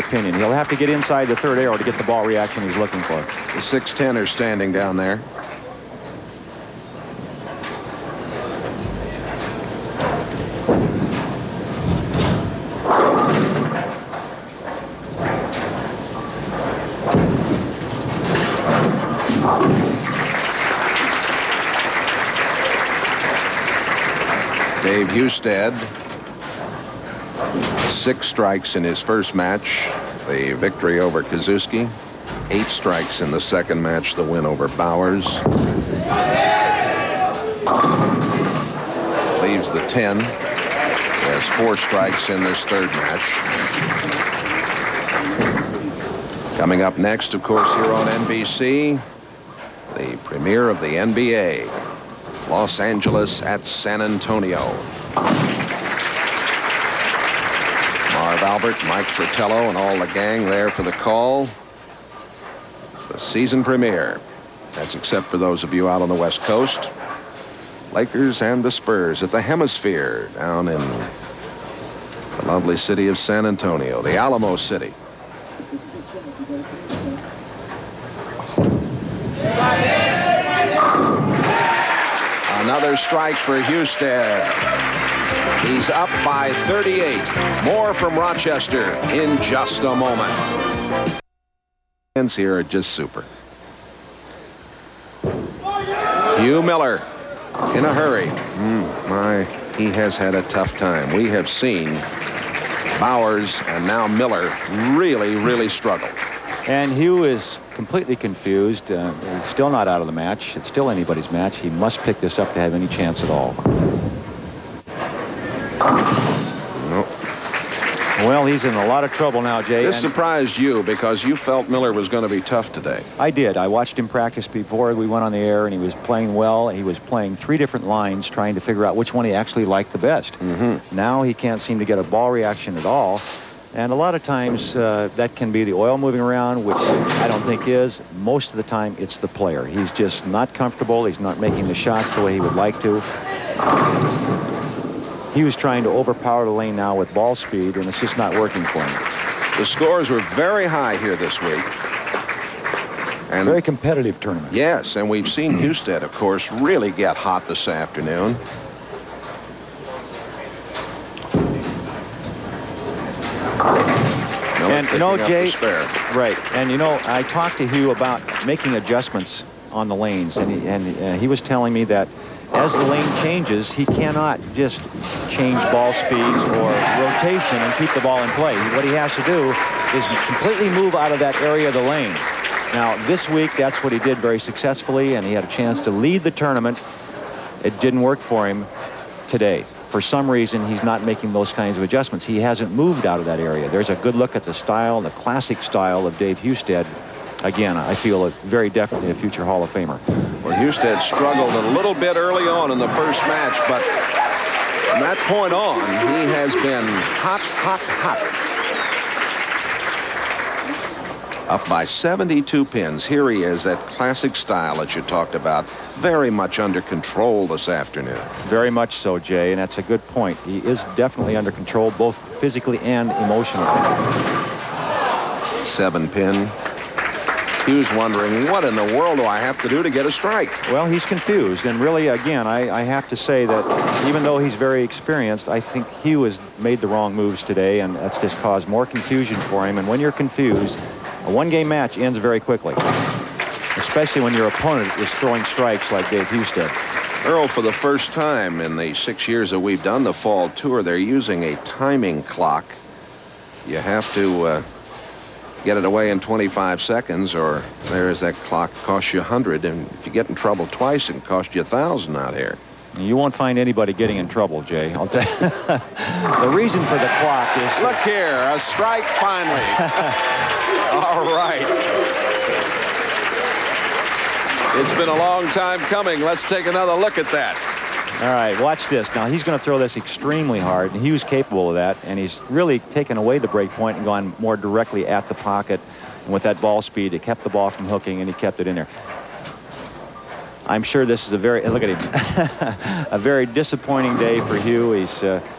opinion. He'll have to get inside the third arrow to get the ball reaction he's looking for. The 6'10" are standing down there. Dave Husted, 6 strikes in his first match, the victory over Kozuski. 8 strikes in the second match, the win over Bowers. Leaves the 10. He has 4 strikes in this third match. Coming up next, of course, here on NBC, the premiere of the NBA. Los Angeles at San Antonio. Marv Albert, Mike Fratello, and all the gang there for the call. The season premiere. That's except for those of you out on the West Coast. Lakers and the Spurs at the Hemisphere down in the lovely city of San Antonio, the Alamo City. Another strike for Husted. He's up by 38. More from Rochester in just a moment. Hands here are just super. Hugh Miller in a hurry. He has had a tough time. We have seen Bowers and now Miller really struggle. And Hugh is completely confused. He's still not out of the match. It's still anybody's match. He must pick this up to have any chance at all. Nope. Well, he's in a lot of trouble now, Jay. This surprised you because you felt Miller was going to be tough today. I did. I watched him practice before we went on the air, and he was playing well. He was playing 3 different lines, trying to figure out which one he actually liked the best. Now he can't seem to get a ball reaction at all. And a lot of times that can be the oil moving around, which I don't think is. Most of the time it's the player. He's just not comfortable. He's not making the shots the way he would like to. He was trying to overpower the lane now with ball speed, and it's just not working for him. The scores were very high here this week. And very competitive tournament. Yes, and we've seen Husted, of course, really get hot this afternoon. And you know, Jay, right, and you know, I talked to Hugh about making adjustments on the lanes, and he was telling me that as the lane changes, he cannot just change ball speeds or rotation and keep the ball in play. What he has to do is completely move out of that area of the lane. Now, this week, that's what he did very successfully, and he had a chance to lead the tournament. It didn't work for him today. For some reason, he's not making those kinds of adjustments. He hasn't moved out of that area. There's a good look at the style, the classic style of Dave Husted. Again, I feel very definitely a future Hall of Famer. Well, Husted struggled a little bit early on in the first match, but from that point on, he has been hot. Up by 72 pins. Here he is, that classic style that you talked about. Very much under control this afternoon. Very much so, Jay, and that's a good point. He is definitely under control, both physically and emotionally. 7 pin. Hugh's wondering, what in the world do I have to do to get a strike? Well, he's confused, and really, again, I have to say that even though he's very experienced, I think Hugh has made the wrong moves today, and that's just caused more confusion for him. And when you're confused, a one-game match ends very quickly, especially when your opponent is throwing strikes like Dave Husted. Earl, for the first time in the 6 years that we've done the fall tour, they're using a timing clock. You have to get it away in 25 seconds, or there's that clock costs you 100, and if you get in trouble twice, it can cost you 1,000 out here. You won't find anybody getting in trouble, Jay. I'll tell you. The reason for the clock is... Look here, a strike finally. All right. It's been a long time coming. Let's take another look at that. All right, watch this. Now, he's going to throw this extremely hard, and he was capable of that, and he's really taken away the break point and gone more directly at the pocket. And with that ball speed, it kept the ball from hooking, and he kept it in there. I'm sure this is a very, look at him, a very disappointing day for Hugh.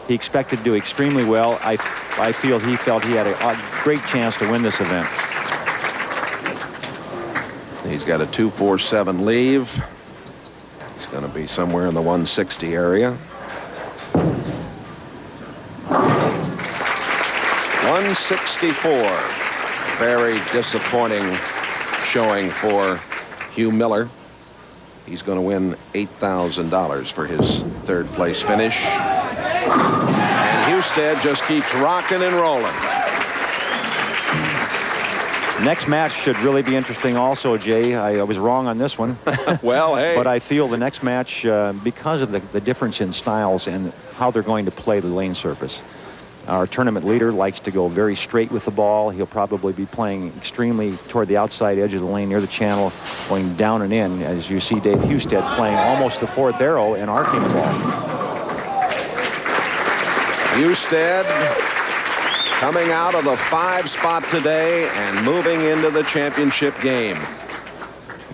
He expected to do extremely well. I feel he felt he had a great chance to win this event. He's got a 247 leave. He's going to be somewhere in the 160 area. 164. Very disappointing showing for Hugh Miller. He's going to win $8,000 for his third place finish. And Husted just keeps rocking and rolling. Next match should really be interesting also, Jay. I was wrong on this one. Well, hey. But I feel the next match, because of the difference in styles and how they're going to play the lane surface. Our tournament leader likes to go very straight with the ball. He'll probably be playing extremely toward the outside edge of the lane near the channel, going down and in, as you see Dave Husted playing almost the fourth arrow and arcing the ball. Husted coming out of the 5 spot today and moving into the championship game.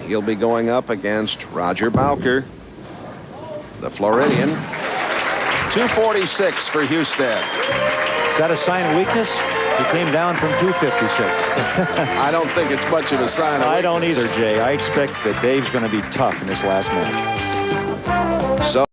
He'll be going up against Roger Bowker, the Floridian. 246 for Husted. Is that a sign of weakness? He came down from 256. I don't think it's much of a sign of weakness. I don't either, Jay. I expect that Dave's going to be tough in this last match. So